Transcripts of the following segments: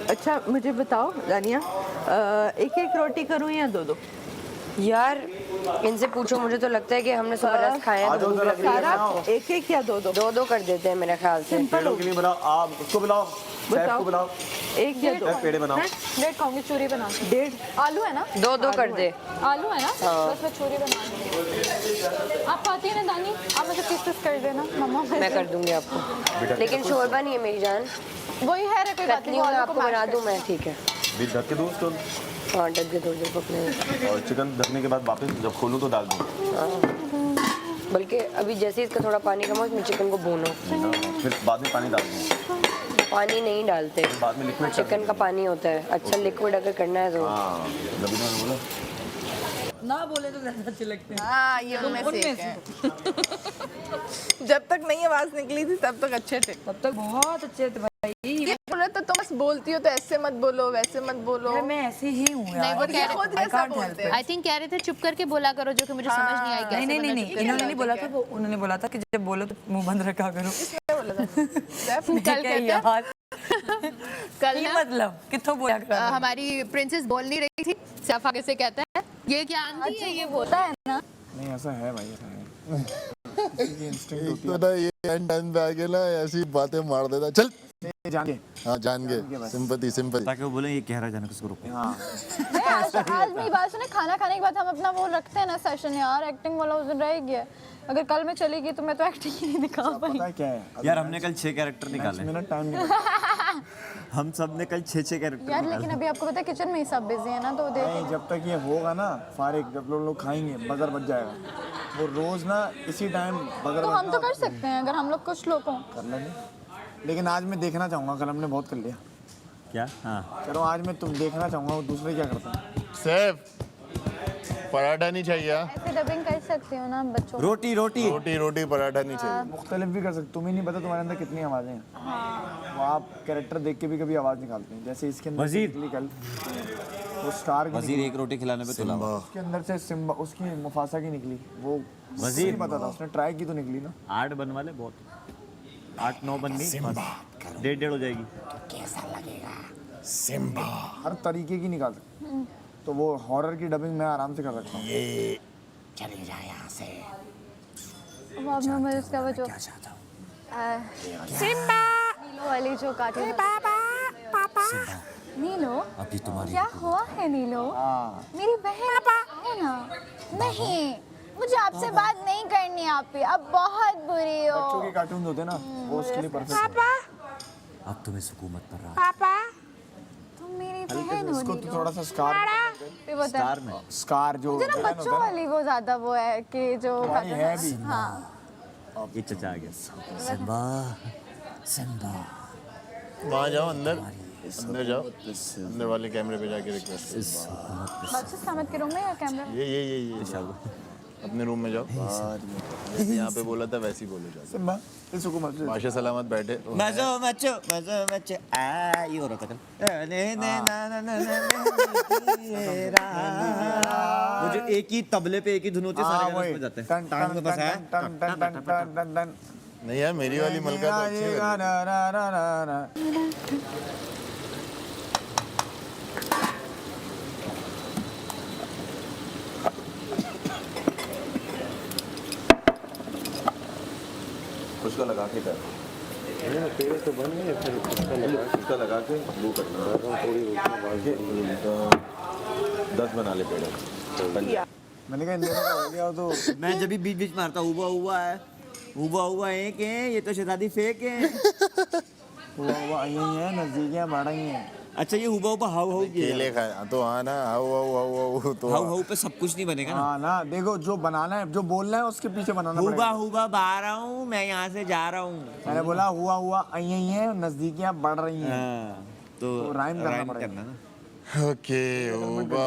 अच्छा मुझे बताओ दानिया, एक एक रोटी करूं या दो दो? यार इनसे पूछो, मुझे तो लगता है कि हमने सुबह रस खाया है तो भूख लग रही है सारा एक एक या दो दो? दो दो कर देते हैं मेरे ख्याल से। पेड़ों के लिए बनाओ, आप उसको बुलाओ, शेफ को बुलाओ, एक या दो पेड़े बनाओ। डेढ़ खाऊंगी, चूरी बना के। डेढ़ आलू है ना? दो दो कर दे। आलू है ना? बस मैं चूरी बना दूंगी। आप खाती है ना दानी? आप मुझे पीस कर देना मम्मा। मैं कर दूंगी आपको, लेकिन शोरबा नहीं है मेरी जान। वही है रे, कोई बात कतली नहीं, मैं आलू आपको को बना मैश दूं मैं, ठीक है। बीच ढक के दूँ उसको, हाँ ढक के थोड़ी देर पकने। और चिकन ढकने के बाद वापस जब खोलूँ तो डाल दूँ। बल्कि अभी जैसे ही इसका थोड़ा पानी कम हो इसमें चिकन को भूनो, फिर बाद में पानी डाल दूँ। पानी नहीं डालते, बाद में लिक्विड चिकन का पानी होता है। अच्छा लिक्विड अगर करना है तो हाँ, रबीना ने बोला ना बोले तो ज़्यादा अच्छे लगते हैं। हाँ ये उनमें से एक है। जब तक नई आवाज निकली थी तब तक अच्छे थे। तब तक बहुत अच्छे थे भाई। ये बोला तो तुम बस बोलती हो तो ऐसे मत बोलो वैसे मत बोलो। अरे मैं ऐसे ही हूँ यार। नहीं, वो कह रहे खुद I कैसा can't help बोलते it. हैं। आई थिंक कह रहे थे चुप करके बोला करो, जो कि मुझे समझ नहीं आई कैसे नहीं नहीं बोलना नहीं, चाहिए। इन्होंने नहीं बोला था, वो उन्होंने बोला था कि जब बोलो तो मुंह बंद रखा करो। क्या बोला था? सैफ ने कल क्या कहते यार, कल ये ना मतलब कितना बोला करा। हमारी प्रिंसेस बोल नहीं रही थी, सैफ आगे से कहता है ये क्या आंटी है, ये बोलता है ना। नहीं ऐसा है भाई, ऐसा है। एक तो ना ये एंड टाइम पे आके ना ऐसी बातें मार देता, चल जाने हाँ जान गए, सिंपैथी सिंपैथी। ताकि वो बोले ये कह रहा है, जाने उसको रोको। आज मेरी बात सुने, खाना खाने के बाद हम अपना वो रखते हैं ना सेशन, यार एक्टिंग वाला उस दिन रह गया। अगर कल मैं चली गई तो मैं तो एक्टिंग ही नहीं दिखा पाई। पता है क्या है, यार हमने कल 6 कैरेक्टर निकाले, मिनट टाइम नहीं हम सब ने कल 6 कैरेक्टर यार लेकिन अभी आपको पता है किचन में ही सब बिजी है ना, तो देखिए जब तक ये होगा ना फारिग, जब लोग खाएंगे बगर बच जाएगा। वो रोज ना इसी टाइम बगर तो हम तो कर सकते हैं अगर हम लोग कुछ लोग हों। कर लेंगे, लेकिन आज मैं देखना चाहूँगा, कल हमने बहुत कर लिया। क्या? हाँ चलो आज मैं तुम देखना चाहूँगा वो दूसरे क्या करते हैं। सैफ पराठा नहीं चाहिए, ऐसे डबिंग कर सकती हो ना बच्चों को। रोटी रोटी रोटी रोटी पराठा नहीं चाहिए। मुख्तलिफ भी कर सकते, तुम्हें नहीं पता तुम्हारे अंदर कितनी आवाज़ें हैं। वो आप कैरेक्टर देख के भी कभी आवाज़ निकालते हैं, जैसे इसके अंदर वजीर। निकली कल वो स्टार की वजीर निकली, एक रोटी खिलाने पे तुला हुआ। उसके अंदर से सिम्बा, उसकी मुफासा की निकली, वो वजीर। नहीं पता था, उसने ट्राई की तो निकली ना। 8 बनवा ले, बहुत 8-9 बन गई, 1.5 हो जाएगी। हर तरीके की निकाल सकते, तो वो हॉरर की डबिंग मैं आराम से कर सकता हूँ। वो अब मैं उसका वो जो सिम्बा नीलो वाली जो कार्टून, पापा नीलो अभी तुम्हारी क्या हुआ है नीलो? मेरी बहन है ना। नहीं मुझे आपसे बात नहीं करनी, आप ही अब बहुत बुरी हो। बच्चों के कार्टून होते हैं ना, वो उसके लिए परफेक्ट है। अब तुम्हें सुकूमत पर रहा पापा तुम मेरी बहन हो इसको तो नीलो। थोड़ा सा स्कार फिर वो था- स्टार में। स्कार जो मुझे ना villain बच्चों होता है वाली वो ज्यादा वो है कि जो तुम्हारी है भी। हाँ ये चचा आ गया। सिम्बा सिम्बा वहाँ जाओ अंदर, अंदर जाओ, अंदर वाले कैमरे पे जाके रिक्वेस्ट। बादशाह सामत के रूम में या कैमरा? ये अपने रूम में जाओ। जैसे यहाँ पे बोला था वैसे ही बोलो जाओ। सिम्बा इसको मत बादशाह सलामत बैठे। मजो मचो आ ये हो रहा था कल। वो जो एक ही तबले पे एक ही धुन होती है, सारे गाने उसमें जाते हैं। टांग में फंसा है। नहीं यार मेरी वाली मलका तो अच्छी है। उसका लगा के कर। पेड़ तो बन गए, फिर उसका लगा के वो करना। थोड़ी 10 बना ले पेड़। मैंने कहा इंडिया का हो गया तो मैं जब भी बीच बीच मारता हुआ हुआ है कि ये तो शहजादी फेक है। हुआ यही है, नजदीकियाँ बढ़ गई हैं। अच्छा ये हुबा हाउ हाउ केले खाए तो हाँ ना, हाउ तो हाउ हाउ पे सब कुछ नहीं बनेगा ना। हाँ ना, देखो जो बनाना है, जो बोलना है उसके पीछे बनाना हुबा पड़ेगा। हुबा बा रहा हूँ मैं, यहाँ से जा रहा हूँ। मैंने बोला हुआ यही है, नजदीकियाँ बढ़ रही हैं। हाँ, तो राइम करना पड़ेगा। करना ना। ओके हुबा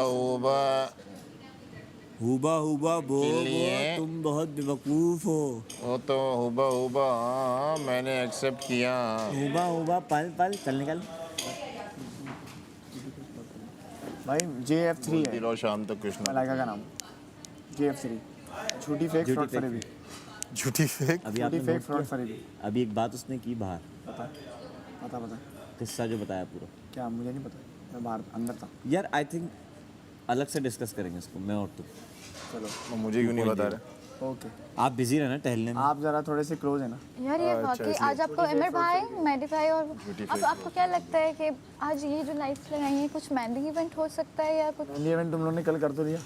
हुबा बो लिए। तुम बहुत बेवकूफ हो। वो तो हुबा हाँ मैंने एक्सेप्ट किया। हुबा पल पल चल निकल। भाई JF3 है शाम तक कृष्ण। मलाइका का नाम, JF3 झूठी फेक झूठी शॉर्ट fake। फरेबी। झूठी फेक अभी आपने फेक note फ्रॉड किया? फरीदी अभी एक बात उसने की बाहर, पता किस्सा जो बताया पूरा। क्या मुझे नहीं पता, मैं बाहर अंदर था। यार आई थिंक अलग से डिस्कस करेंगे इसको, मैं और तुम। चलो मुझे क्यों नहीं बता रहे? ओके, आप बिजी रहना टहलने में। आप जरा थोड़े से क्लोज है ना। यार ये वाकई आज आपको एमर भाई, मेहदी भाई और अब आपको क्या लगता है कि आज ये जो लाइट्स लगाई हैं कुछ मेहंदी इवेंट हो सकता है या कुछ? मेहंदी इवेंट तुम लोगों ने कल कर तो दिया।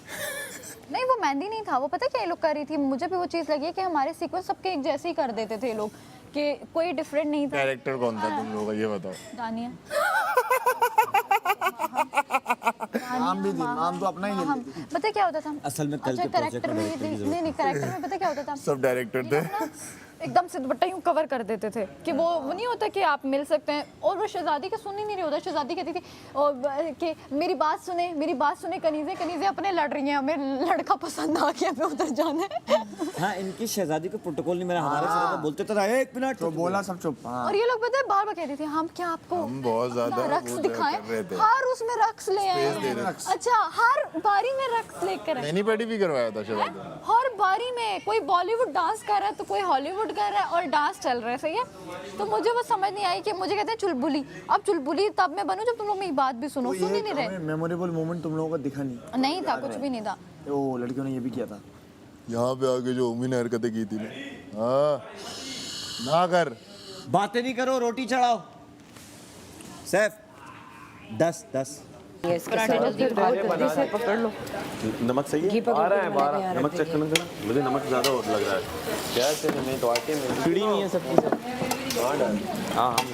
नहीं वो मेहंदी नहीं था, वो पता है क्या ये लोग कर रही थी, मुझे भी वो चीज़ लगी है कि हमारे सीक्वेंस सबके एक जैसे ही कर देते थे ये लोग, कि कोई डिफरेंट नहीं था। कैरेक्टर कौन था तुम लोगों का ये बताओ? दानिया नाम भी नाम तो अपना ही ले हम लेती। पता है क्या होता था असल में कल अच्छा के प्रोजेक्ट करेक्टर में में director की जरूरत नहीं करेक्टर में पता क्या होता था, सब डायरेक्टर थे। एकदम से दुपट्टा यूं कवर कर देते थे कि वो नहीं होता कि आप मिल सकते हैं, और वो शहजादी का सुन ही नहीं रही होता। शहजादी कहती थी कि मेरी बात सुने कनीज़े कनीज़े अपने लड़ रही हैं, हमें लड़का पसंद आ गया, हमें उधर जाना है। हाँ, इनकी शहजादी का प्रोटोकॉल नहीं, मेरा हमारे साथ तो बोलते तो रहे 1 मिनट तो बोला सब चुप। हाँ और ये लोग पता है बार बार कहते थे हम क्या आपको हम बहुत ज्यादा रक्स वो दिखाएं, कर रहे थे। हर उसमें रक्स ले आए। अच्छा हर बारी में रक्स लेकर आए, मैंने पैडी भी करवाया था शायद। हर बारी में कोई बॉलीवुड डांस कर रहा है तो कोई हॉलीवुड कर रहा है और डांस चल रहा है, सही है। तो मुझे वो समझ नहीं आई कि मुझे कहते हैं चुलबुली, अब चुलबुली तब मैं बनूं जब तुम लोग मेरी बात भी सुनो, सुन ही नहीं रहे। मेमोरेबल मोमेंट तुम लोगों को दिखा नहीं था, कुछ भी नहीं था। ओ लड़कियों ने ये भी किया था। यहाँ पे आके जो उम्मी ने हरकतें की थी ना, हाँ ना कर। बातें नहीं करो, रोटी चढ़ाओ। सैफ 10 पकड़ लो। नमक सही है? आ रहा है बाहर। नमक चेक करना जरा, मुझे नमक ज़्यादा और लग रहा है। क्या चाहिए? नहीं तो आटे में खिड़ी हुई है सबकी सब। हाँ डाल। हाँ हम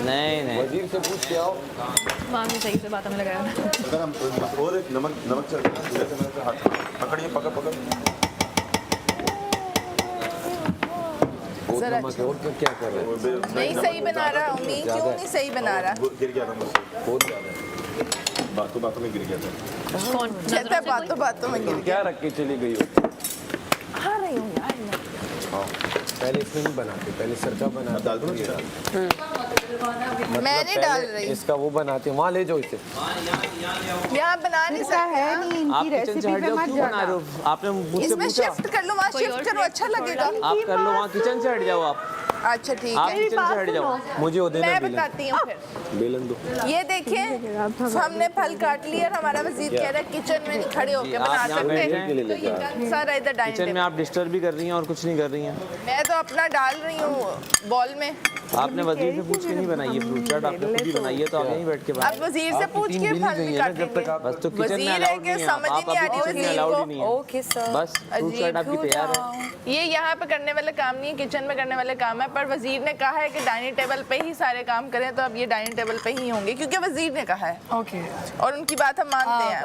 नहीं वजीर से पूछ के आओ। माँ ने सही से बात हमें लगाया। अगर हम और एक नमक चल हाथ पकड़िए, पकड़ जरा और क्या कर रहे हो? नहीं सही बना रहा उम्मीद, क्यों नहीं सही बना रहा? गिर गया था मुझसे, बहुत ज़्यादा बातों में गिर गया था। कौन कहता है बातों में गिर गया। क्या रख के चली गई हो? खा रही हूँ यार मैं। पहले इसमें नहीं बनाते, पहले सरका बनाते। डाल दो मैं नहीं डाल रही, इसका वो बनाते, वहाँ ले जाओ इसे। यहाँ बना नहीं सकता है नहीं। आप किचन से हट जाओ, क्यों बना रहे हो? आपने मुझसे इसमें पूछा। शिफ्ट कर लो, वहाँ शिफ्ट करो, अच्छा लगेगा। आप कर लो, वहाँ किचन से हट जाओ आप। अच्छा ठीक आप है, किचन से हट जाओ, मुझे वो देना मैं बेलन। बताती हूँ फिर। बेलन दो। ये देखिए हमने फल काट लिया और हमारा वजीर कह रहा है किचन में नहीं खड़े होकर आप बना यहाँ बैठे सकते हैं। तो ये गंद सारा इधर डाइनिंग किचन में टेबल। आप डिस्टर्ब भी कर रही हैं और कुछ नहीं कर रही हैं। मैं तो अपना डाल रही हूँ बॉल में। आपने वजीर से पूछ के नहीं बनाई है फ्रूट चाट, आपने खुद ही बनाई है, तो आप यहीं बैठ के अब बनाइए। वजीर से पूछ के फल भी काटेंगे। बस तो किचन में वजीर है अलाउड कि नहीं है, समझ ही आप नहीं आ अभी रही किचन में वजीर अलाउड ही को। नहीं है। Okay sir. बस फ्रूट चाट आपकी तैयार है। ये यहाँ पे करने वाले काम नहीं है, किचन में करने वाले काम है। पर वजीर ने कहा है कि डाइनिंग टेबल पे ही सारे काम करें, तो अब ये डाइनिंग टेबल पे ही होंगे क्योंकि वजीर ने कहा है ओके। और उनकी बात हम मानते हैं।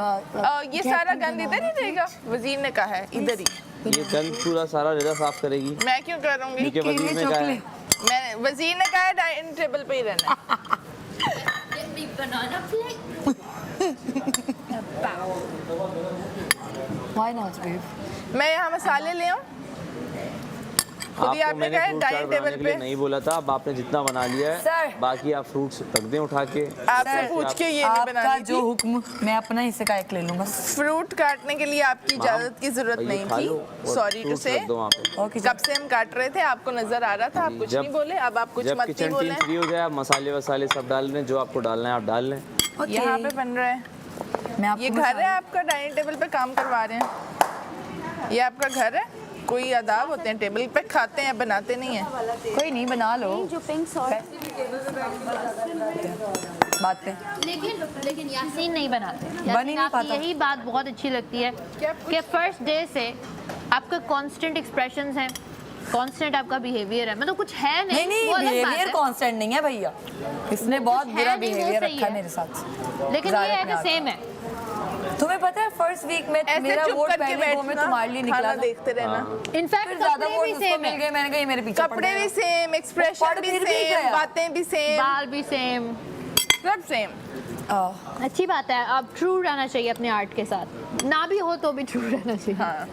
ये सारा गंद इधर ही रहेगा, वजीर ने कहा है इधर ही। ये गंद पूरा सारा रेदा साफ करेगी, मैं क्यों करूँगी? क्योंकि वजीर ने कहा है। मैं वजीर ने कहा है डाइनिंग टेबल पे ही रहना है। Why not, babe? मैं यहाँ मसाले ले आऊँ? खुद ही आपको आपने मैंने कहा है फ्रूट चाट डाइनिंग बनाने टेबल के लिए पे। नहीं बोला था, अब आपने जितना बना लिया है सर। बाकी आप फ्रूट्स रख दें उठा के। आपसे पूछ के ये नहीं आपका बनानी जो थी। हुक्म, मैं अपना हिस्से का एक ले लूँ बस। फ्रूट काटने के लिए आपकी इजाजत की जरूरत भाई, नहीं खा लो थी। और सॉरी टू फ्रूट्स से। रख दो वहाँ पे। ओके कब से हम काट रहे थे, आपको नजर आ रहा था, आप कुछ जब- नहीं बोले। अब आप कुछ जब मत ही किचन बोले। टीम फ्री हो जाए, आप मसाले वसाले सब डाल लें, जो आपको डालना है आप डाल लें। यहाँ पे बन रहा है, मैं आपको ये घर है आपका, डाइनिंग टेबल पे काम करवा रहे हैं। ये आपका घर है, कोई आदाब होते हैं, टेबल पे खाते हैं, बनाते नहीं है। कोई नहीं, बना लो जो पिंक सॉस बात पे। लेकिन यासीन नहीं बनाते। बन ही यासीन नहीं आपकी पाता। यही बात बहुत अच्छी लगती है कि फर्स्ट डे से आपका कांस्टेंट एक्सप्रेशंस हैं, कांस्टेंट आपका बिहेवियर है, मतलब कुछ है नहीं नहीं, वो अलग बात बिहेवियर है। कांस्टेंट नहीं है भैया, इसने बहुत है बुरा नहीं, वो बिहेवियर सही रखा है है। मेरे साथ। लेकिन ज़ाहिर ये है अपने कि आप सेम है। तुम्हें पता है फर्स्ट वीक में ऐसे मेरा चुप वोट करके पहले वो में बैठना, तुम्हारे लिए निकला खाना था। देखते रहना। इनफैक्ट फिर ज्यादा कपड़े वोट भी उसको सेम मिल है, गए, मैंने कहा ये मेरे पीछे पड़ कपड़े भी जाएगा। सेम, एक्सप्रेशन पढ़ भी फिर भी सेम, गया। बातें भी सेम, बाल भी सेम। सब सेम। अच्छी बात है, आप ट्रू रहना चाहिए अपने आर्ट के साथ, ना भी हो तो भी ट्रू रहना चाहिए। हाँ,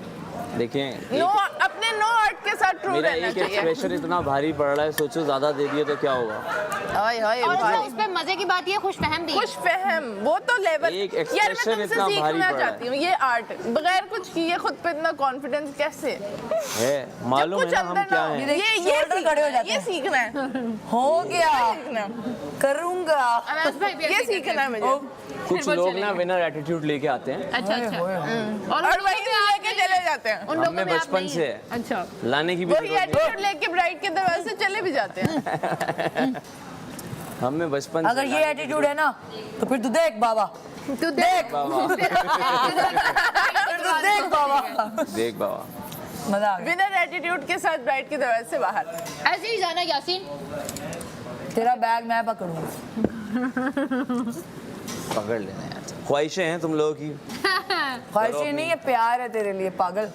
देखिए नो अपने नो आर्ट के साथ ट्रू मेरा रहना एक चाहिए। एक्सप्रेशन इतना भारी पड़ रहा है, सोचो ज्यादा दे दिए तो क्या होगा। हाय हाय और भाई उस पे मजे की बात ये खुशफहम भी है। खुश फहम वो तो लेवल एक यार मैं expression तुमसे इतना भारी सीखना पड़ा चाहती हूँ ये आर्ट बगैर कुछ किए खुद पे इतना कॉन्फिडेंस कैसे है मालूम है कुछ ना हम अंदर क्या ना हो, हैं ये shoulder खड़े हो जाते ये हैं। सीखना है हो गया सीखना करूंगा। अनास भाई भी ये ऐसे सीखना है मुझे कुछ लोग ना विनर एटीट्यूड लेके आते हैं अच्छा अच्छा और वही लेके चले जाते हैं उन लोगों हमें में आप बचपन नहीं से हैं। अच्छा लाने की भी वही जरूरत एटीट्यूड लेके ब्राइड के दरवाजे से चले भी जाते हैं नहीं। हमें बचपन अगर ये एटीट्यूड है ना तो फिर तू देख बाबा, तू देख देख बाबा, देख बाबा मजा आ गया। विनर एटीट्यूड के साथ ब्राइड के दरवाजे से बाहर ऐसे ही जाना यासीन। तेरा बैग मैं पकड़ूंगा। पकड़ लेना यार ख्वाहिशें हैं तुम लोगों की ख्वाहिशें नहीं है, प्यार है तेरे लिए पागल।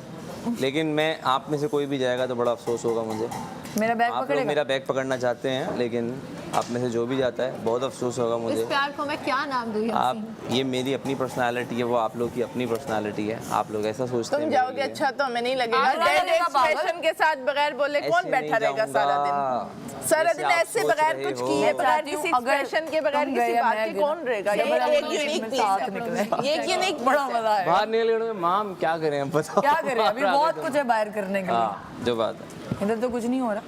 लेकिन मैं आप में से कोई भी जाएगा तो बड़ा अफसोस होगा मुझे। मेरा बैग आप लोग पकड़ेगा। मेरा बैग पकड़ना चाहते हैं लेकिन आप में से जो भी जाता है बहुत अफसोस होगा इस मुझे। प्यार को मैं क्या नाम दूँ आप यासीन? ये मेरी अपनी पर्सनालिटी है वो आप लोग की अपनी पर्सनालिटी है। आप लोग ऐसा सोचते हैं तुम मेरे जाओगे लिए। अच्छा तो हमें नहीं लगेगा आप डेड लगेगा पागल। एक्सप्रेशन के साथ बगैर बोले ऐसे कौन बैठा नहीं रहेगा सारा जाऊंगा। दिन सारा जैसे दिन आप ऐसे सोच बगैर रहे कुछ हो। किए मैं बगैर चाहती हूँ किसी अगर एक्सप्रेशन के बगैर तुम किसी गए, बात मैं के गिरा। कौन रहेगा ये जब एक हम यूनिक में चीज साथ है निकले। ये एक यूनिक बड़ा मजा आएगा। बाहर निकले माम क्या करें हम बताओ। क्या करें, अभी बहुत कुछ है बाहर करने के लिए। हाँ जो बात है इधर तो कुछ नहीं हो रहा,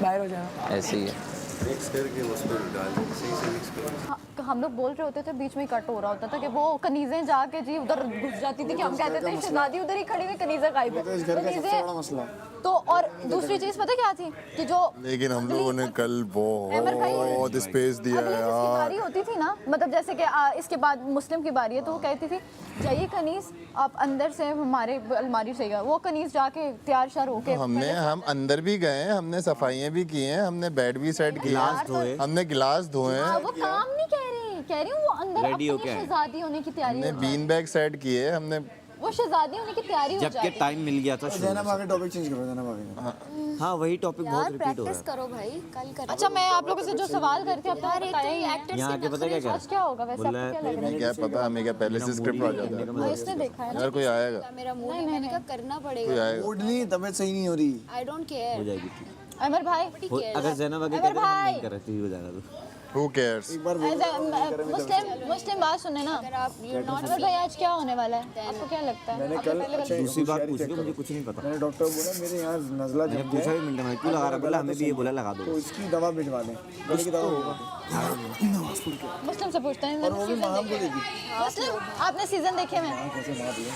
बाहर हो जाएगा। ऐसे ही है। मिक्स करके उस पर डाल दो सही से मिक्स करो हाँ, हम लोग बोल रहे होते थे बीच में कट हो रहा होता था कि वो कनीजें जाके जी उधर घुस जाती थी कि हम कहते थे शहजादी उधर ही खड़ी हुई कनीजें गायब है। तो इस घर का सबसे बड़ा मसला है। तो और दूसरी चीज पता क्या थी कि जो लेकिन हम लोगों ने कल अमर भाई, बहुत स्पेस दिया अगले है जिसकी यार। बारी होती थी ना मतलब जैसे कि इसके बाद मुस्लिम की बारी है तो वो कहती थी जाइए कनीज आप अंदर से हमारे अलमारी से गए वो कनीज जाके तैयार शार होके हम अंदर भी गए हैं, हमने सफाइयाँ भी की हैं, हमने बेड भी सेट किए हैं, हमने गिलास धोए हाँ, हैं, वो काम नहीं कह रही हूँ वो अंदर Ready हो अपनी क्या है? शहजादी होने की तैयारी हमने हो जाए। बीन बैग सेट किए, हमने वो शहजादी होने की तैयारी हो जबकि जाए टाइम मिल गया था शुरू जैनब में। आगे टॉपिक चेंज करो, जैनब आगे। हाँ वही टॉपिक बहुत रिपीट हो रहा है। करो भाई कल कर अच्छा मैं आप लोगों से जो सवाल करती हूँ आपने बताया ही है। यहाँ आके पता क्या आज क्या होगा वैसे बोल रहा आपको क्या है, लग रहा है क्या पता हमें क्या पहले से स्क्रिप्ट आ जाता है। हाँ, इसने देखा है ना यार कोई आएगा, मेरा मूड है मैंने कहा करना कोई पड़ेगा आएगा। मूड नहीं, तबीयत सही नहीं हो रही। आई डोंट हो केयर जाएगी ठीक। अमर भाई अगर जैनब आगे अमर कहते भाई। नहीं कर रही थी हो जाएगा तो। Who cares? एक बार बोल मुस्लिम बात सुने ना अगर आप यू नॉट अमर भाई आज क्या होने वाला है आपको क्या लगता है मैंने आपने कल पहले अच्छा दूसरी बात होशियारी पूछ चेक लो करो। मुझे कुछ नहीं पता। मैंने डॉक्टर को बोला मेरे यहाँ नजला मैंने जम पूछा गया भी मिनट में क्यों लगा रहा बोला हमें भी ये बोला लगा तो दो। इसकी दवा भिजवा दें, गले की दवा होगा। मुस्लिम से पूछते हैं और वो भी माँ को देगी। मुस्लिम आपने सीजन देखे हैं कैसे मार दिया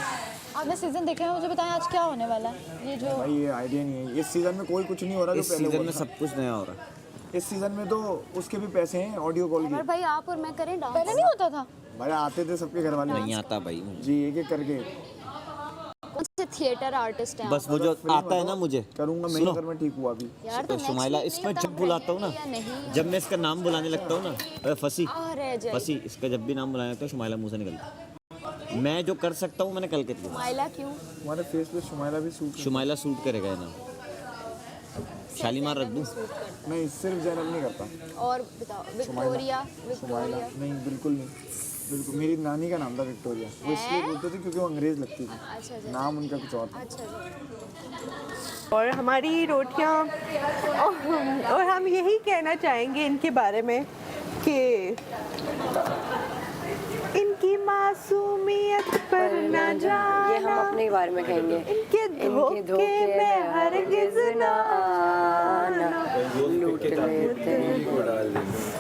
आपने सीजन देखे हैं मुझे बताएं आज क्या होने वाला है ये जो भाई, ये आइडिया नहीं है। इस सीजन में कोई कुछ नहीं हो रहा जो इस पहले सीजन हुआ में था। सब कुछ नया हो रहा है। इस सीजन में तो उसके भी पैसे हैं ऑडियो कॉल के। अमर भाई आप और मैं करें डांस पहले नहीं होता था भाई आते थे सबके घर वाले नहीं आता भाई जी, एक एक करके कौन से थिएटर आर्टिस्ट हैं बस वो जो आता है ना मुझे करूंगा मैं, सुनो। अगर मैं ठीक हुआ अभी। यार तो शुमाइला इसमें जब बुलाता हूँ ना या नहीं जब मैं इसका नाम बुलाने लगता हूँ ना अरे फंसी आ रह जाए फंसी इसका जब भी नाम बुलाने लगता हूँ शुमाइला मुंह से निकलता है। मैं जो कर सकता हूँ मैंने कल के दिया। माइला क्यों हमारे फेस पे शुमाइला भी सूट शुमाइला सूट करेगा ये नाम शालीमार रख दूँ। नहीं, सिर्फ जैनब नहीं करता। और बताओ विक्टोरिया शुमाइला नहीं, बिल्कुल नहीं, बिल्कुल। मेरी नानी का नाम था विक्टोरिया, वो इसलिए बोलते थे क्योंकि वो अंग्रेज लगती थी, अच्छा नाम उनका कुछ और था। अच्छा और हमारी रोटियां और हम यही कहना चाहेंगे इनके बारे में कि इनकी मासूमियत पर न जाना, ये हम अपने बारे में कहेंगे। इनके धोखे में हरगिज न आना,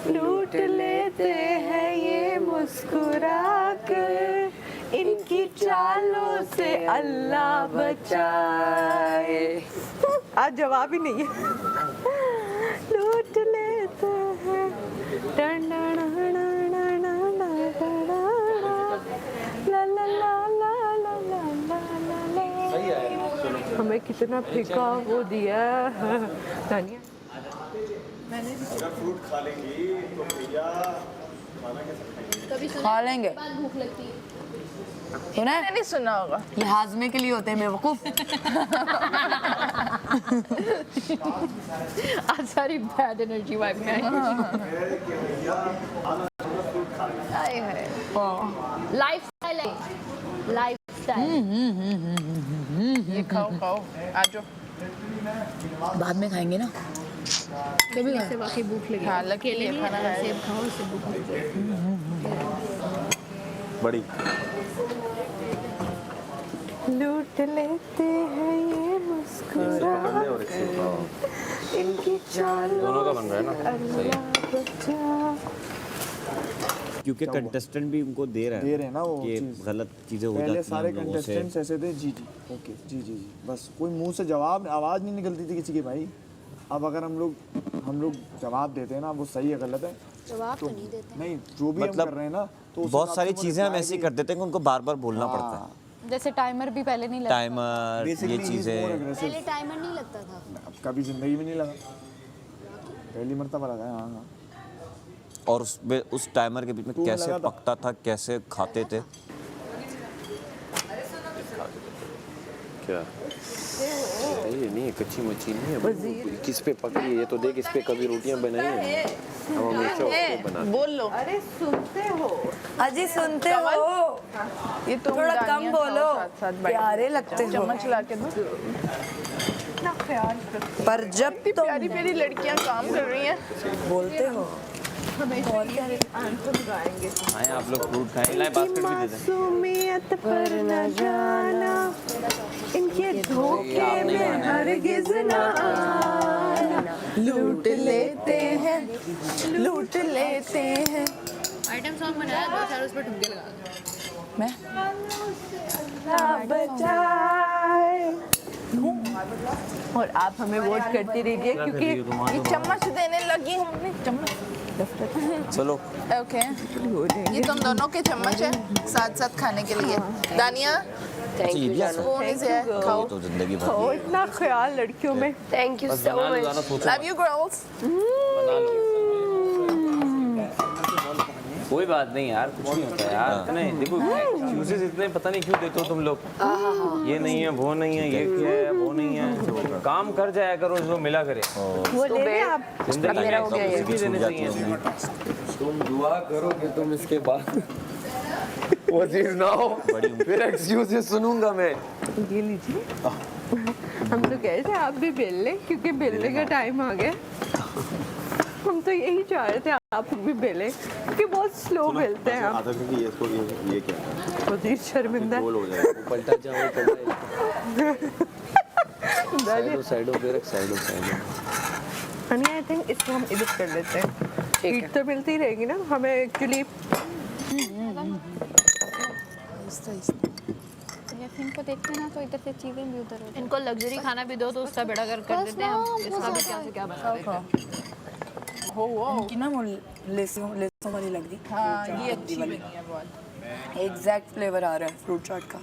लूट लेते हैं ये मुस्कुरा कर, इनकी चालों से अल्लाह बचाए। आज जवाब ही नहीं है। लूट लेते हैं टन टन टन टन टन ला ला ला ला ला ला ला। हमें कितना फीका वो दिया है धनिया। खा लेंगे। सुना है? मैंने नहीं सुना होगा ये हाजमे के लिए होते हैं बेवकूफ। आज सारी बैड एनर्जी वाइब में आई है लाइफस्टाइल है लाइफस्टाइल ये खाओ खाओ आ जाओ बाद में खाएंगे ना। कभी ऐसे वाकई भूख लगी हाँ, लगती केले है नहीं खाना खाया। सेब खाओ उससे भूख लग जाएगी। बड़ी लूट लेते हैं ये मुस्कुराहट और एक से खाओ। इनकी चालों दोनों का बन रहा है ना अल्लाह बचा। क्योंकि कंटेस्टेंट भी उनको दे रहा है दे रहे हैं ना वो कि चीज़। गलत चीजें हो पहले जाती हैं सारे हम लोगों से। कंटेस्टेंट्स ऐसे थे जी जी ओके जी जी जी बस कोई मुंह से जवाब आवाज़ नहीं निकलती थी किसी की भाई। अब अगर हम लोग जवाब देते हैं ना वो सही है गलत है जवाब तो नहीं देते। नहीं जो भी हम मतलब कर रहे हैं ना तो उस बहुत हिसाब सारी से वो चीजें हम reply ऐसी भी- कर देते हैं कि उनको बार बार बोलना पड़ता है। जैसे टाइमर भी पहले नहीं लगता। टाइमर ये Basically he is more चीजें aggressive। पहले टाइमर नहीं लगता था। अब कभी जिंदगी में नहीं लगा पहली मर्तबा लगा है हाँ हाँ और उस टाइमर के बीच में तुम्हें कैसे लगा था? पकता था कैसे खाते थे। क्या ये नहीं है, कच्ची मच्छी नहीं है, किस पे पकड़ी है ये तो देख, इस पे कभी रोटियां बनाई हैं हम हमेशा उसको बनाते बोल लो। अरे सुनते हो अजी सुनते हो ये तुम थोड़ा कम दानिया बोलो, खाओ साथ साथ बैठ के। प्यारे लगते हो। चम्मच ला के दो। इतना ख्याल रखते पर जब इतनी तुम प्यारी प्यारी लड़कियां काम कर रही हैं। बोलते हो हमेशा ये आंसर गाएंगे। आए आप लोग फ्रूट खाएं, लाए बास्केट भी दे दें। मासूमियत पर न जाना इनके धोखे में हरगिज न आना। लूट लेते हैं लूट लेते हैं। आइटम सॉन्ग बनाया बहुत सारे, उस पर ठुमके लगा दो। मैं बचाए और आप हमें वोट करती रहिए क्योंकि ये चम्मच देने लगी हूँ अपने चम्मच। चलो ओके ये तुम दोनों के चम्मच है साथ साथ खाने के लिए। दानिया थैंक यू जानू स्पून से खाओ। ये तो जिंदगी भर हो इतना ख्याल लड़कियों में। Thank you so much love you girls. कोई बात नहीं यार, कुछ नहीं होता यार। इतने देखो एक्सक्यूजेस इतने पता नहीं क्यों देते हो तुम लोग। ये नहीं है, वो नहीं है, ये क्या है, वो नहीं है। काम कर जाया करो जो मिला करे। वो ले लें आप। जिंदगी मेरा हो में गया ये। सब कुछ भी देने चाहिए। तुम दुआ करो कि तुम इसके बाद वजीर ना हो, फिर एक्सक्यूजेस सुनूंगा मैं। ये लीजिए। हम तो कह रहे थे आप भी बेल लें क्योंकि बेलने का टाइम आ गया। हम तो यही चाह रहे थे आप भी बेलें क्योंकि बहुत स्लो बेलते हैं आप। आधा क्योंकि ये इसको ये क्या है वजीर शर्मिंदा गोल हो जाएगा पलटा जाओ साइडो पे रख, साइडो हनी आई थिंक इसको हम एडिट कर लेते हैं। हीट तो मिलती रहेगी ना हमें एक्चुअली। इनको देखते ना तो इधर से चीजें भी उधर हो जाती इनको लग्जरी खाना भी दो तो उसका बेड़ा कर देते हैं हम। इसका भी क्या से क्या बना देते हैं। हो वो कि ना वो लेसों वाली लग रही हाँ ये अच्छी बनी है बहुत। एग्जैक्ट फ्लेवर आ रहा है फ्रूट चाट का।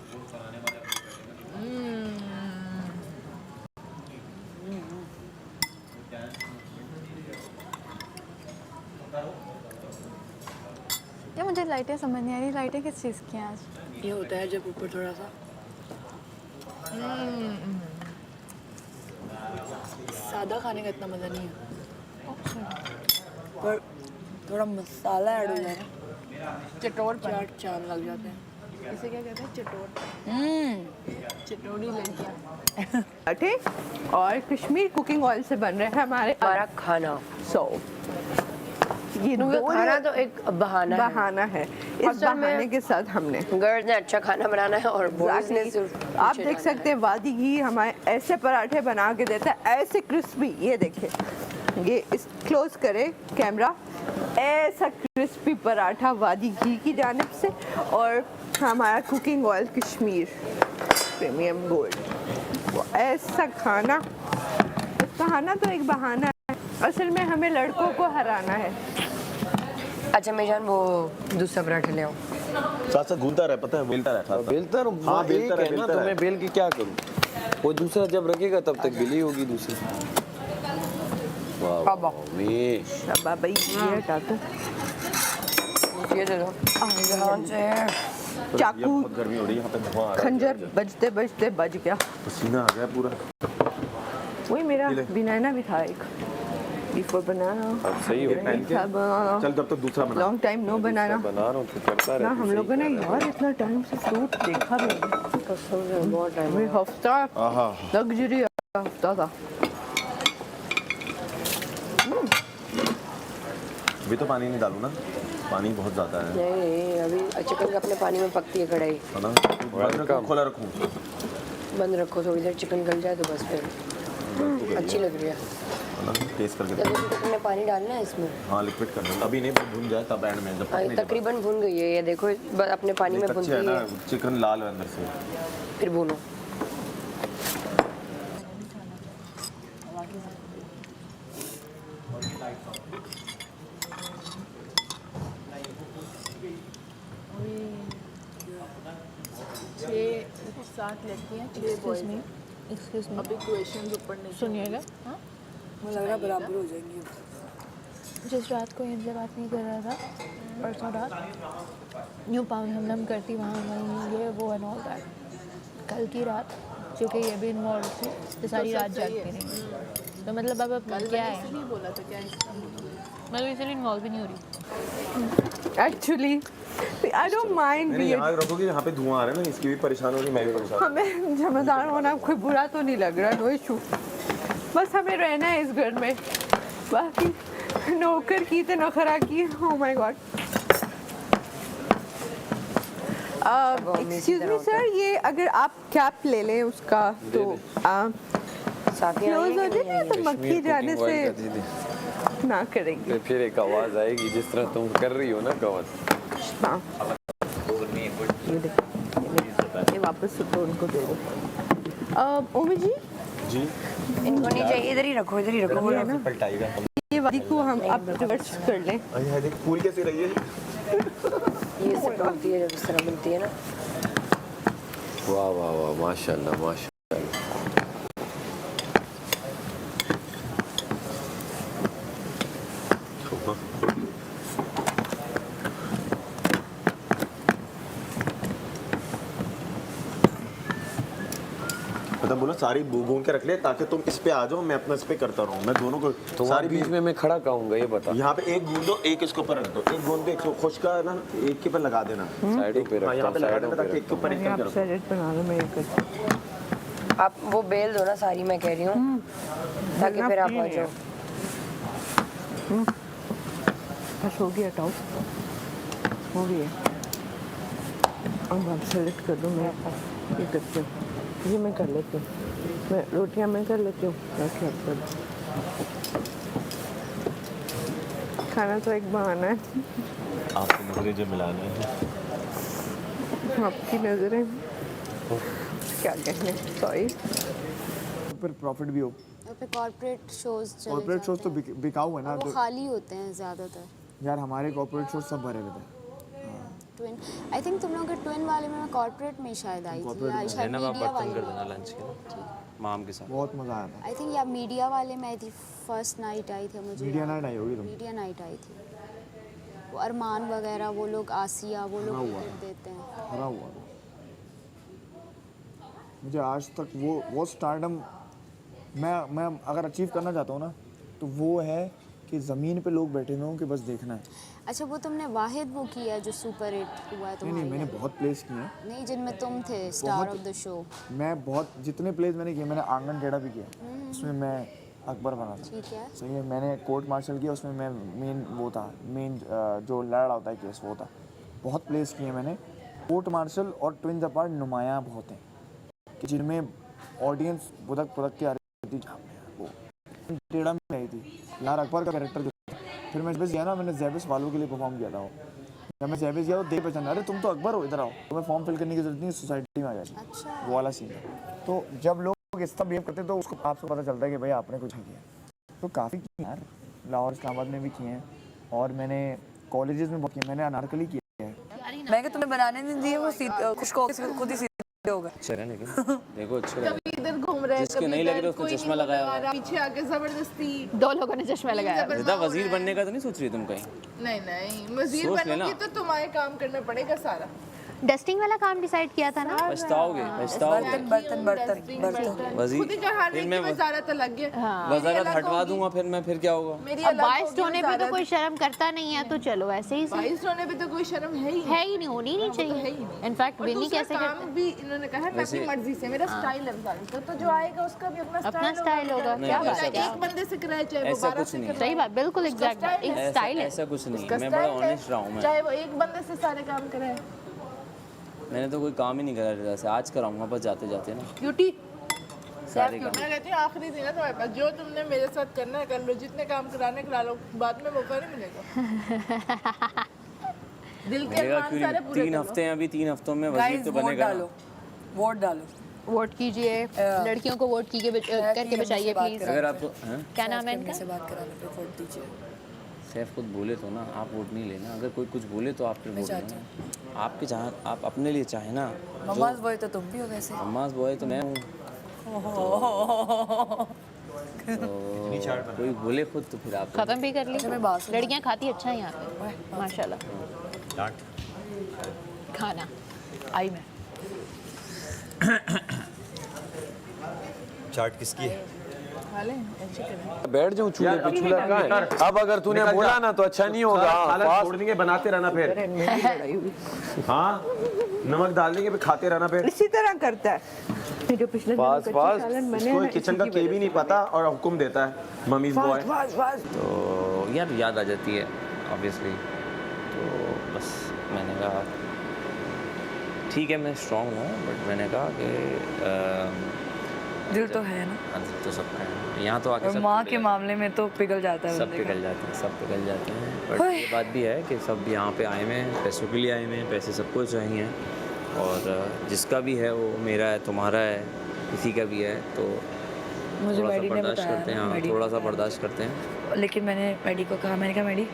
ये मुझे लाइटें समझ नहीं आ रही, लाइटें किस चीज़ की हैं आज? ये होता है जब ऊपर थोड़ा सा सादा खाने का इतना मज़ा नहीं है पर थोड़ा मसाला ऐड हो जाए ना चटोर चाट चांद लग जाते हैं। इसे क्या कहते हैं चटोर। चटोरी लड़कियाँ। पराठे और कश्मीर कुकिंग ऑयल से बन रहे हैं हमारे खाना सो ये क्योंकि दो खाना तो एक बहाना है। बहाना है। इस असल में बहाने के साथ हमने गर्ल्स ने अच्छा खाना बनाना है और बॉयज ने सिर्फ आप देख सकते हैं वादी घी हमारे ऐसे पराठे बना के देता है ऐसे क्रिस्पी। ये देखिए ये इस क्लोज करे कैमरा, ऐसा क्रिस्पी पराठा वादी घी की जानिब से और हमारा cooking oil Kashmir premium gold. वो ऐसा खाना तो एक बहाना है, असल में हमें लड़कों को हराना है। अच्छा मेजान वो दूसरा पराठा ले आओ। साथ साथ घूमता रहे पता है बेलता रहता है बेलता रहो। हाँ, यही बेलता रहे, कहना, बेलता तो रहे। मैं बेल के क्या करूं? वो दूसरा जब रखेगा तब तक बिली होगी दूसरी। वाह उमेश, शाबा भाई ये हटा दो। ये दे दो ध्यान से। चाकू बहुत गर्मी हो रही है यहाँ पे धुआं आ रहा है खंजर बजते बजते बज गया। पसीना आ गया पूरा वही मेरा बनाना भी था एक बिफोर बनाना। अब सही हो गया। चल तब तक दूसरा बना लॉन्ग टाइम नो बनाना बना रहा हूँ तो करता ना रहे। हम लोगों ने यार इतना टाइम से फ्रूट देखा भी नहीं। बहुत टाइम हफ्ता आहा लग्जरी हफ्ता था। अभी तो पानी नहीं डालू ना, पानी बहुत ज़्यादा है नहीं अभी चिकन अपने पानी में पकती है कढ़ाई। है ना। बंद रखो, खोला रखूँ? बंद रखो, थोड़ी देर चिकन गल जाए तो बस फिर अच्छी लग रही है। ना, टेस्ट करके जब तुमने पानी डालना है इसमें। हाँ लिक्विड करना, अभी नहीं भून जाए तब एंड में, जब तक तकरीबन भून गई है ये देखो, अपने पानी में भूनती है ना, है। चिकन लाल है अंदर से। फिर भूनो। साथ लेती हैं 6 बॉयज में। एक्सक्यूज मी, अभी क्वेश्चन ऊपर नहीं सुनिएगा। हाँ, मुझे लग रहा बराबर हो जाएंगी। जिस रात को इनसे बात नहीं कर रहा था, परसों रात न्यू पाउंड हम करती वहाँ वहीं ये वो एंड ऑल दैट। कल की रात क्योंकि ये भी इन्वॉल्व थी तो सारी रात जागती रही। तो मतलब अब क्या है, नहीं बोला था क्या इसका मैं इसलिए इन्वॉल्व भी नहीं हो रही। एक्चुअली आई डोंट माइंड नहीं याद रखो कि यहाँ पे धुआं आ रहा है ना, इसकी भी परेशान हो रही, मैं भी परेशान। हमें जमादार होना कोई बुरा तो नहीं लग रहा, नो इशू। बस हमें रहना है इस घर में, बाकी नौकर की तो नखरा की। Oh my God. Excuse me sir, ये अगर आप कैप ले लें उसका तो क्लोज हो जाए तो मक्खी जाने से ना करेंगे। फिर एक आवाज़ आएगी जिस तरह तुम कर रही हो ना कवर। हाँ ये देखो, ये वापस सुतो उनको दे दो। ओमी जी जी इनको नहीं चाहिए, इधर ही रखो, इधर ही रखो। ये ना, पलटाएगा। ये वादी को हम आप रिवर्स कर लें। अरे देख पूरी कैसी रही है। ये सब बनती है जब इस तरह बनती है ना। वाह वाह वाह, माशाल्लाह माशाल्लाह। मतलब बोलो सारी भून के रख ले ताकि तुम इस पे आ जाओ, मैं अपना इस पे करता रहूँ, मैं दोनों को तो सारी बीच में मैं खड़ा कहूँगा, ये बता। यहाँ पे एक गूंद दो, एक इसके ऊपर रख दो, एक गूंद पे एक खुश का है ना, एक के ऊपर लगा देना। साइडों पे हाँ, यहाँ रखता पे हूँ, लगा साइडों देना पे ताकि एक के ऊपर एक आप करके रखो। सैलेड बना लो, मैं ये कर। आप वो बेल दो ना सारी, मैं कह रही हूँ, ताकि फिर आप आ जाओ। बस हो गया, हटाओ, हो गया। अब आप सेलेक्ट कर दो, मैं ये करती हूँ, ये मैं कर लेती हूँ, मैं रोटियां मैं कर लेती हूँ, बाकी आप कर दो। खाना तो एक बहाना है, आपकी नजरें जो मिलाने हैं। आपकी नज़रें क्या कहने, सॉरी। फिर प्रॉफिट भी हो। पे कॉर्पोरेट शोज चले कॉर्पोरेट शोज तो बिकाऊ है ना, वो तो खाली होते हैं ज़्यादातर। यार हमारे कॉर्पोरेट शोज सब भरे रहते हैं। ट्विन, आई थिंक तुम लोग के ट्विन वाले में मैं कॉर्पोरेट में शायद आई थी, या शायद मीडिया वाले में। लंच के माम के साथ बहुत मज़ा आया था। आई थिंक या मीडिया वाले में आई थी, फर्स्ट नाइट आई थी मुझे। मीडिया नाइट आई होगी तुम। मीडिया नाइट आई थी, वो अरमान वगैरह वो लोग, आसिया वो लोग टिकट देते हैं। हरा हुआ मुझे आज तक वो स्टारडम मैं अगर अचीव करना चाहता हूँ ना, तो वो है कि ज़मीन पे लोग बैठे हुए हों कि बस देखना है। अच्छा, वो तुमने वाहिद वो किया है जो सुपर हिट हुआ है नहीं तुम्हारे मैंने लिए? बहुत प्लेस किए हैं। नहीं, जिनमें तुम थे स्टार ऑफ द शो। मैं बहुत जितने प्लेस मैंने किए, मैंने आंगन टेढ़ा भी किया, उसमें मैं अकबर बना था। ठीक है। सही है। मैंने कोर्ट मार्शल किया, उसमें मैं मेन वो था, मेन जो लड़ा होता है केस वो था। बहुत प्लेस किए मैंने। कोर्ट मार्शल और ट्विन्स अपार्ट नुमायाँ बहुत हैं कि जिनमें ऑडियंस बुदक बुदक के आ रही थी, वो टेढ़ा में आई थी। यार अकबर का कैरेक्टर जो, फिर मैं जैबिस गया ना, मैंने जैबिस वालों के लिए परफॉर्म किया था। वो जब मैं जैबिस गया, वो देख पहचान, अरे तुम तो अकबर हो, इधर आओ। तो मैं फॉर्म फिल करने की जरूरत नहीं, सोसाइटी में आ गया। अच्छा। वो वाला सीन था। तो जब लोग इस तरह बिहेव करते हैं तो उसको आपको पता चलता है कि भाई आपने कुछ किया। तो काफ़ी किए यार, लाहौर इस्लामाबाद में भी किए हैं, और मैंने कॉलेजेस में बहुत किए। मैंने अनारकली किया है। मैं तुम्हें बनाने नहीं दिए, वो खुश खुद ही सीधे हो गए। अच्छा है लेकिन देखो अच्छे लग कभी इधर घूम रहे हैं, जिसके कभी नहीं लग इधर, रहे उसने कोई चश्मा नहीं लगाया लगा हुआ रहा, पीछे आके जबरदस्ती। 2 लोगों ने चश्मे लगाया। रिदा वजीर बनने का तो नहीं सोच रही तुम कहीं? नहीं, वजीर सोच लेना। बनोगी तो तुम्हारे काम करना पड़ेगा सारा। डस्टिंग वाला काम डिसाइड किया था ना। पछताओगे पछताओगे। बर्तन बर्तन बर्तन बर्तन वजीर खुद ही कहा फिर नहीं मैं कि वजारत अलग है। वजारत हटवा दूंगा फिर क्या होगा। मेरी अब बाइस होने पे तो कोई शर्म करता नहीं है, तो चलो ऐसे ही सही। 22 होने पे तो कोई शर्म है ही नहीं, होनी नहीं चाहिए। इनफैक्ट बेनी कैसे करता भी इन्होंने कहा है मैं अपनी मर्जी से, मेरा स्टाइल है वजारत, तो जो आएगा उसका भी अपना स्टाइल होगा। क्या बात है, एक बंदे से कराए चाहे वो 12 से कराए। सही बात, बिल्कुल एग्जैक्ट एक स्टाइल है। ऐसा कुछ नहीं है, मैं बड़ा ऑनेस्ट रहा हूँ। चाहे वो एक बंदे से सारे काम कराए। मैंने तो कोई काम ही नहीं करा रिजा से, आज कराऊंगा बस जाते जाते ना क्यूटी सारे मैं काम। कहती हूँ आखिरी दिन है तुम्हारे पास, जो तुमने मेरे साथ करना है कर लो, जितने काम कराने करा लो, बाद में मौका नहीं मिलेगा। दिल के मिलेगा अरमान क्यों सारे नहीं? पूरे 3 कर लो। हफ्ते हैं अभी, 3 हफ्तों में वजीर गाइस तो वोट बनेगा डालो, वोट डालो। वोट कीजिए, लड़कियों को वोट करके बचाइए प्लीज। अगर आप हैं? क्या नाम है इनका? से बात कराने पे वोट दीजिए। सैफ खुद बोले तो ना आप वोट नहीं लेना, अगर कोई कुछ बोले तो आप फिर वोट लेना। आपके जहाँ आप अपने लिए चाहे ना। मम्माज बॉय तो तुम भी हो वैसे। नमाज बॉय तो मैं हूँ, तो कोई बोले खुद तो फिर आप खत्म भी कर ली। लड़कियां खाती अच्छा है यहाँ पे माशाल्लाह। खाना आई मैं चाट किसकी है? बैठ जाऊं चूल्हे पे, चूल्हा कहाँ है? अब अगर तूने बोला ना तो अच्छा नहीं होगा। साला छोड़ देंगे, बनाते रहना फिर। हाँ नमक डाल देंगे फिर खाते रहना फिर। इसी तरह करता है जो पिछले दिनों फास्ट कच्ची फास्ट सालन बने इसको ना, किचन का इसी की के भी वजह नहीं पता और हुक्म देता है मम्मीज बॉय। तो यार याद आ जाती है ऑब्वियसली। तो बस मैंने कहा ठीक है मैं स्ट्रांग हूँ, बट मैंने कहा कि दिल तो है ना, अंदर तो सबका है, यहाँ तो आके और सब माँ के पिघल मामले में तो पिघल जाता है सब बंदे का। पिघल जाते हैं, सब पिघल जाते हैं। बट ये बात भी है कि सब यहाँ पे आए हुए हैं, पैसों के लिए आए हुए हैं, पैसे सबको चाहिए, और जिसका भी है वो मेरा है, तुम्हारा है, किसी का भी है, तो मुझे थोड़ा सा मैडी ने बर्दाश्त बताया करते हैं। ना, हाँ मैडी थोड़ा ने सा बताया। बर्दाश्त करते हैं। लेकिन मैंने मैडी को कहा, मैंने कहा मैडी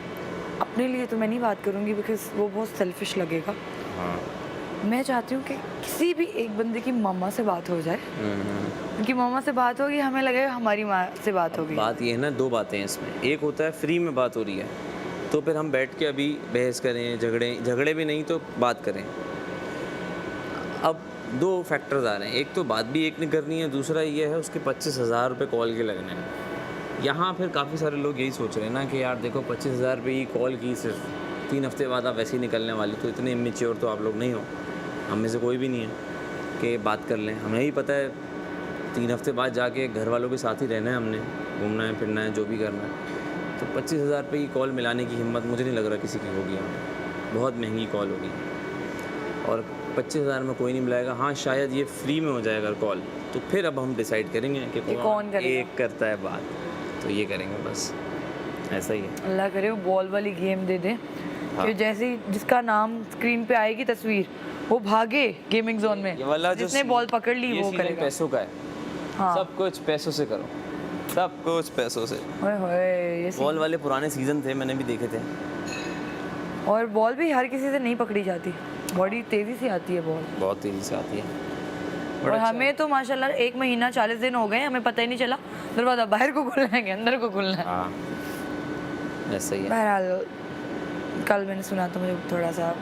अपने लिए तो मैं नहीं बात करूँगी बिकॉज वो बहुत सेल्फिश लगेगा। हाँ मैं चाहती हूँ कि किसी भी एक बंदे की मम्मा से बात हो जाए, उनकी मम्मा से बात होगी, हमें लगेगा हमारी माँ से बात होगी। बात ये है ना, 2 बातें हैं इसमें। एक होता है फ्री में बात हो रही है तो फिर हम बैठ के अभी बहस करें, झगड़े भी नहीं तो बात करें। अब 2 फैक्टर्स आ रहे हैं, एक तो बात भी एक ने करनी है, दूसरा ये है उसके 25,000 रुपये कॉल के लगने हैं। यहाँ फिर काफ़ी सारे लोग यही सोच रहे हैं ना कि यार देखो 25,000 रुपये की कॉल की, सिर्फ 3 हफ्ते बाद आप वैसे ही निकलने वाली, तो इतने इमेच्योर तो आप लोग नहीं हो, हम में से कोई भी नहीं है कि बात कर लें। हमें ही पता है 3 हफ्ते बाद जाके घर वालों के साथ ही रहना है, हमने घूमना है फिरना है, जो भी करना है। तो 25,000 रुपये की कॉल मिलाने की हिम्मत मुझे नहीं लग रहा किसी की होगी यहाँ पे। बहुत महंगी कॉल होगी और 25,000 में कोई नहीं मिलाएगा। हाँ शायद ये फ्री में हो जाए अगर कॉल, तो फिर अब हम डिसाइड करेंगे कि कौन करेगा? एक करता है बात, तो ये करेंगे बस, ऐसा ही है। अल्लाह करे वो बॉल वाली गेम दे दे कि जैसे ही जिसका नाम स्क्रीन पे आएगी तस्वीर, वो भागे गेमिंग जोन में, ये वाला जो जिसने बॉल पकड़ ली ये वो सीजन करेगा। पैसों का है। हाँ। सब कुछ पैसों से करो, सब कुछ पैसों से। ओए होए ये बॉल वाले पुराने सीजन थे, मैंने भी देखे थे। और बॉल भी हर किसी से नहीं पकड़ी जाती, बड़ी तेजी से आती है बॉल। बहुत तेजी से आती है। और हमें तो माशाल्लाह 1 महीना 40 दिन हो गए, हमें पता ही नहीं चला दरवाजा बाहर को खुलना है कि अंदर को खुलना है। हाँ ऐसा ही है। बहरहाल कल मैंने सुना तो मुझे थोड़ा सा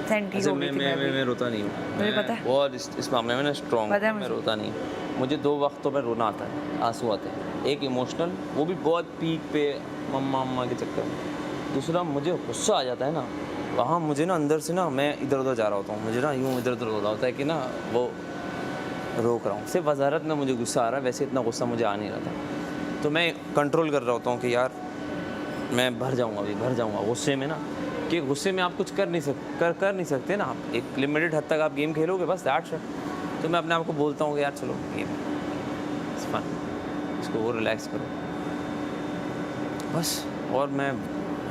सेंटी अच्छा, हो गई थी मैं भी। मैं रोता नहीं हूँ, मुझे मैं पता है। बहुत इस मामले में ना स्ट्रॉन्ग, पता है मैं मुझे। रोता नहीं हूँ। मुझे 2 वक्तों में रोना आता है, आंसू आते हैं। एक इमोशनल, वो भी बहुत पीक पे मम्मा के चक्कर में। दूसरा मुझे गुस्सा आ जाता है ना, वहाँ मुझे ना अंदर से ना मैं इधर उधर जा रहा होता हूँ, मुझे ना यूँ इधर उधर हो रहा होता है कि ना वो रोक रहा हूँ। सिर्फ वजारत में मुझे गुस्सा आ रहा है, वैसे इतना गुस्सा मुझे आ नहीं रहा था। तो मैं कंट्रोल कर रहा होता हूँ कि यार मैं भर जाऊँगा, अभी भर जाऊँगा गुस्से में ना, कि गुस्से में आप कुछ कर नहीं सकते ना। आप एक लिमिटेड हद तक आप गेम खेलोगे बस, दैट्स इट। तो मैं अपने आप को बोलता हूँ कि यार चलो गेम इट्स फन, इसको वो रिलैक्स करो बस। और मैं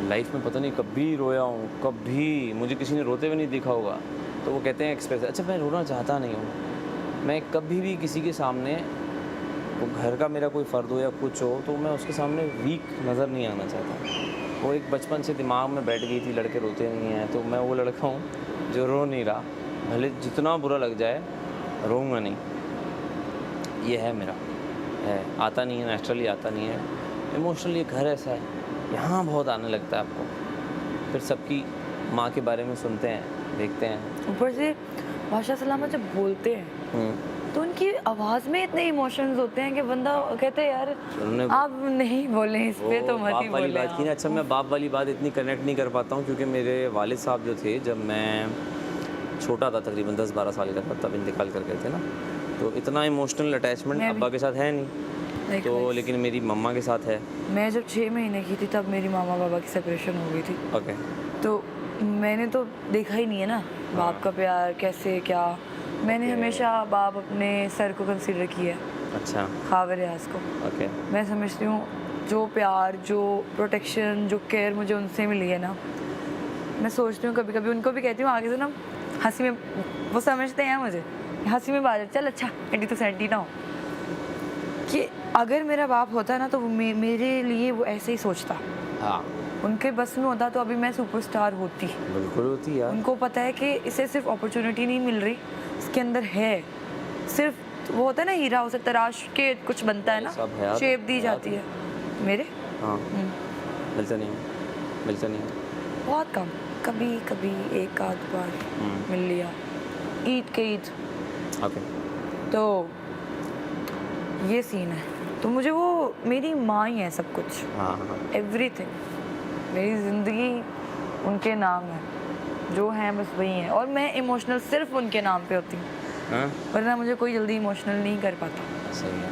लाइफ में पता नहीं कभी रोया हूँ, कभी मुझे किसी ने रोते हुए नहीं देखा होगा। तो वो कहते हैं एक्सप्रेस, अच्छा मैं रोना चाहता नहीं हूँ। मैं कभी भी किसी के सामने, वो घर का मेरा कोई फ़र्द हो या कुछ हो, तो मैं उसके सामने वीक नज़र नहीं आना चाहता। वो एक बचपन से दिमाग में बैठ गई थी, लड़के रोते नहीं हैं, तो मैं वो लड़का हूँ जो रो नहीं रहा, भले जितना बुरा लग जाए रोऊंगा नहीं। ये है मेरा, है, आता नहीं है, नेचुरली आता नहीं है। इमोशनली घर ऐसा है, यहाँ बहुत आने लगता है आपको। फिर सबकी माँ के बारे में सुनते हैं देखते हैं। ऊपर से बादशाह सलामत जब बोलते हैं तो उनकी आवाज़ में इतने इमोशंस होते हैं कि बंदा कहते हैं यार उन्होंने आप नहीं बोले इस पे तो मत ही बाप वाली बोले बात की ना। अच्छा, मैं बाप वाली बात इतनी कनेक्ट नहीं कर पाता हूँ क्योंकि मेरे वालिद साहब जो थे, जब मैं छोटा था, तकरीबन 10-12 साल का था, तब इंतकाल कर गए थे ना, तो इतना इमोशनल अटैचमेंट अब्बा के साथ है नहीं, तो लेकिन मेरी मम्मा के साथ है। मैं जब 6 महीने की थी तब मेरी मामा बाबा की सेपरेशन हो गई थी। ओके। तो मैंने तो देखा ही नहीं है ना बाप का प्यार कैसे क्या। मैंने हमेशा बाप अपने सर को कंसीडर किया है। अच्छा। खावर रियाज को। ओके। मैं समझती हूँ जो प्यार, जो प्रोटेक्शन, जो केयर मुझे उनसे मिली है ना, मैं सोचती हूँ कभी कभी उनको भी कहती हूँ आगे से ना हंसी में, वो समझते हैं मुझे, हंसी में बात चल अच्छा एंटी तो सेंटी ना हो, कि अगर मेरा बाप होता ना तो वो मेरे लिए वो ऐसे ही सोचता। हाँ, उनके बस में होता तो अभी मैं सुपरस्टार होती। बिल्कुल होती यार। उनको पता है कि इसे सिर्फ अपॉर्चुनिटी नहीं मिल रही, इसके अंदर है, सिर्फ वो होता है ना हीरा, उसे तराश के कुछ बनता है ना, शेप दी जाती है। मेरे हाँ मिलता नहीं है, मिलता नहीं है। बहुत कम, कभी कभी एक आध बार मिल लिया, ईद के ईद। ओके। तो ये सीन है, तो मुझे वो मेरी माँ ही है सब कुछ। हाँ। एवरीथिंग, मेरी ज़िंदगी उनके नाम है, जो हैं बस वही हैं, और मैं इमोशनल सिर्फ उनके नाम पे होती हूँ, वरना मुझे कोई जल्दी इमोशनल नहीं कर पाता। सही है।